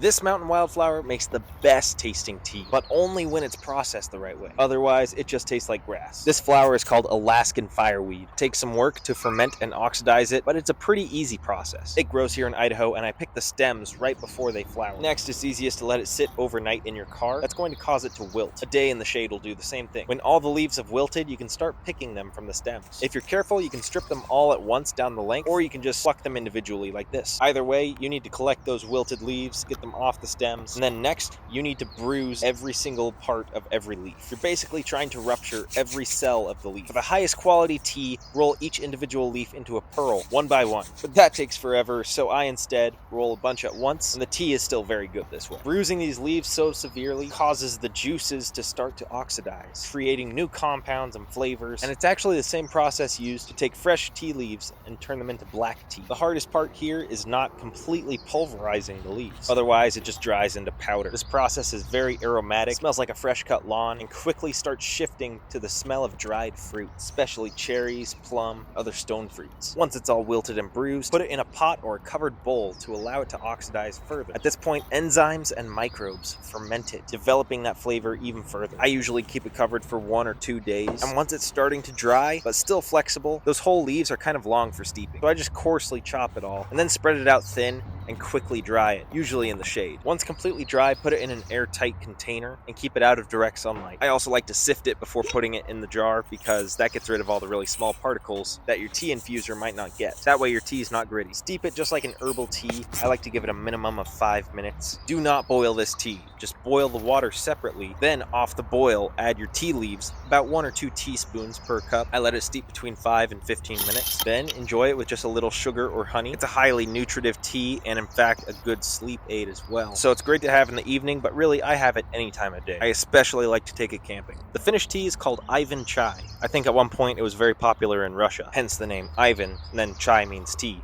This mountain wildflower makes the best tasting tea, but only when it's processed the right way. Otherwise, it just tastes like grass. This flower is called Alaskan Fireweed. It takes some work to ferment and oxidize it, but it's a pretty easy process. It grows here in Idaho, and I pick the stems right before they flower. Next, it's easiest to let it sit overnight in your car. That's going to cause it to wilt. A day in the shade will do the same thing. When all the leaves have wilted, you can start picking them from the stems. If you're careful, you can strip them all at once down the length, or you can just pluck them individually like this. Either way, you need to collect those wilted leaves, get them off the stems, and then next, you need to bruise every single part of every leaf. You're basically trying to rupture every cell of the leaf. For the highest quality tea, roll each individual leaf into a pearl, one by one. But that takes forever, so I instead roll a bunch at once, and the tea is still very good this way. Bruising these leaves so severely causes the juices to start to oxidize, creating new compounds and flavors, and it's actually the same process used to take fresh tea leaves and turn them into black tea. The hardest part here is not completely pulverizing the leaves, otherwise it just dries into powder. This process is very aromatic, smells like a fresh cut lawn, and quickly starts shifting to the smell of dried fruit, especially cherries, plum, other stone fruits. Once it's all wilted and bruised, put it in a pot or a covered bowl to allow it to oxidize further. At this point, enzymes and microbes ferment it, developing that flavor even further. I usually keep it covered for 1 or 2 days, and once it's starting to dry, but still flexible, those whole leaves are kind of long for steeping. So I just coarsely chop it all, and then spread it out thin and quickly dry it, usually in the shade. Once completely dry, put it in an airtight container and keep it out of direct sunlight. I also like to sift it before putting it in the jar because that gets rid of all the really small particles that your tea infuser might not get. That way your tea is not gritty. Steep it just like an herbal tea. I like to give it a minimum of 5 minutes. Do not boil this tea. Just boil the water separately. Then off the boil, add your tea leaves, about 1 or 2 teaspoons per cup. I let it steep between 5 and 15 minutes. Then enjoy it with just a little sugar or honey. It's a highly nutritive tea and in fact a good sleep aid as well. So it's great to have in the evening, but really I have it any time of day. I especially like to take it camping. The finished tea is called Ivan chai. I think at one point it was very popular in Russia, hence the name Ivan, and then chai means tea.